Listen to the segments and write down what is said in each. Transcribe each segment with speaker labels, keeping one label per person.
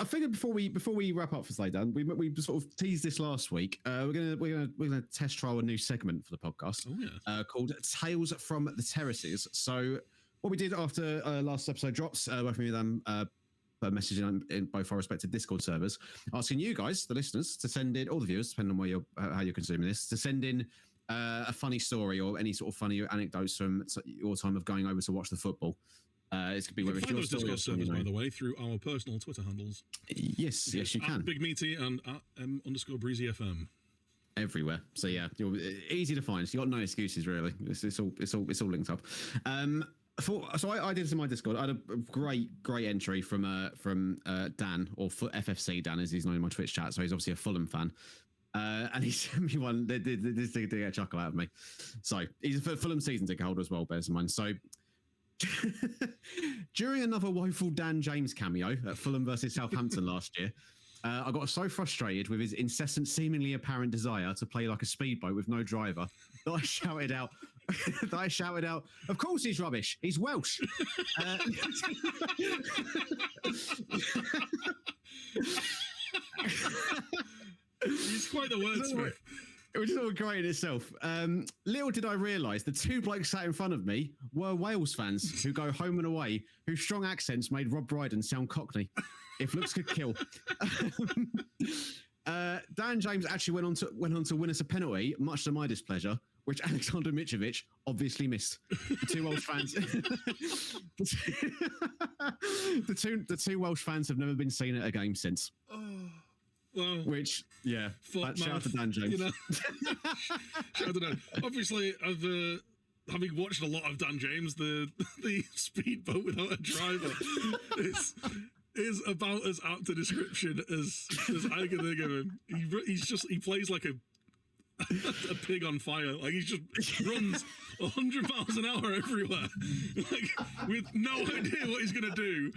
Speaker 1: I figured before we wrap up for today, Dan, we sort of teased this last week. We're gonna test trial a new segment for the podcast. Called Tales from the Terraces. So what we did after last episode drops, both of me and them messaging in both our respective Discord servers, asking you guys, the listeners, to send in, all the viewers, depending on where how you're consuming this, to send in a funny story or any sort of funny anecdotes from your time of going over to watch the football. It could be whether it's your story
Speaker 2: Discord servers, by the way, through our personal Twitter handles.
Speaker 1: Yes, you can.
Speaker 2: At Big Meaty and at _BreezyFM.
Speaker 1: Everywhere. So yeah, you're easy to find. So you got no excuses really. It's all linked up. So I did this in my Discord. I had a great entry from Dan, or FFC Dan as he's known in my Twitch chat. So he's obviously a Fulham fan. And he sent me one. This did get a chuckle out of me. So he's a Fulham season ticket holder as well, bears in mind. So during another woeful Dan James cameo at Fulham versus Southampton last year, I got so frustrated with his incessant, seemingly apparent desire to play like a speedboat with no driver that I shouted out, "Of course he's rubbish. He's Welsh."
Speaker 2: He's quite the wordsmith.
Speaker 1: Which is all great in itself. Little did I realise the two blokes sat in front of me were Wales fans who go home and away, whose strong accents made Rob Brydon sound Cockney. If looks could kill. Dan James actually went on to win us a penalty, much to my displeasure, which Alexander Mitrovic obviously missed. The two Welsh fans, the two Welsh fans have never been seen at a game since.
Speaker 2: Well,
Speaker 1: which, yeah, shout out to Dan James.
Speaker 2: You know, I don't know. Obviously, I've having watched a lot of Dan James, the speedboat without a driver is about as apt a description as I can think of him. He plays like a pig on fire. Like he just runs 100 miles an hour everywhere, like with no idea what he's gonna do.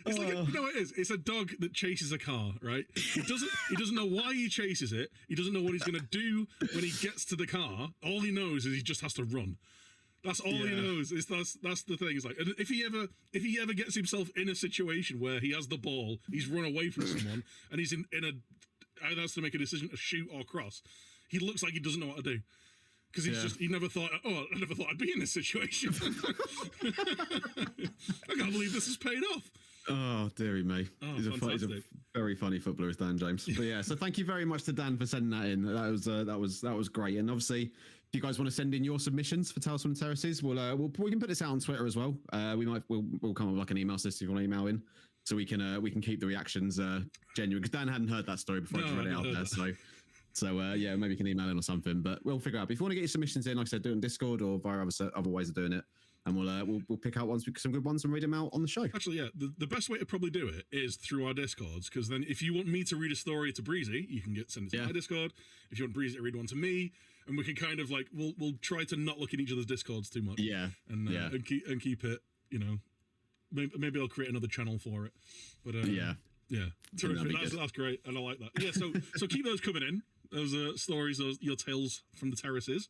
Speaker 2: It's like it is. It's a dog that chases a car, right? He doesn't know why he chases it. He doesn't know what he's gonna do when he gets to the car. All he knows is he just has to run. That's all he knows. That's the thing. It's like, and if he ever gets himself in a situation where he has the ball, he's run away from someone, and he's in a either has to make a decision to shoot or cross, he looks like he doesn't know what to do. Because he never thought, I never thought I'd be in this situation. I can't believe this has paid off.
Speaker 1: Oh, dearie me. He's a very funny footballer, is Dan James. But yeah, so thank you very much to Dan for sending that in. That was great. And obviously, if you guys want to send in your submissions for Tales from the Terraces, we can put this out on Twitter as well. We'll come up with like an email system if you want to email in, so we can keep the reactions genuine. Because Dan hadn't heard that story before I read it out there, So maybe you can email in or something, but we'll figure out. But if you want to get your submissions in, like I said, do it on Discord or via other ways of doing it, and we'll pick out some good ones and read them out on the show.
Speaker 2: Actually, yeah, the best way to probably do it is through our Discords, because then if you want me to read a story to Breezy, you can send it to my Discord. If you want Breezy to read one to me, and we can kind of like we'll try to not look in each other's Discords too much. And keep it. You know, maybe I'll create another channel for it. But yeah, terrific. That's great, and I like that. Yeah, so keep those coming in. Those stories, your tales from the terraces.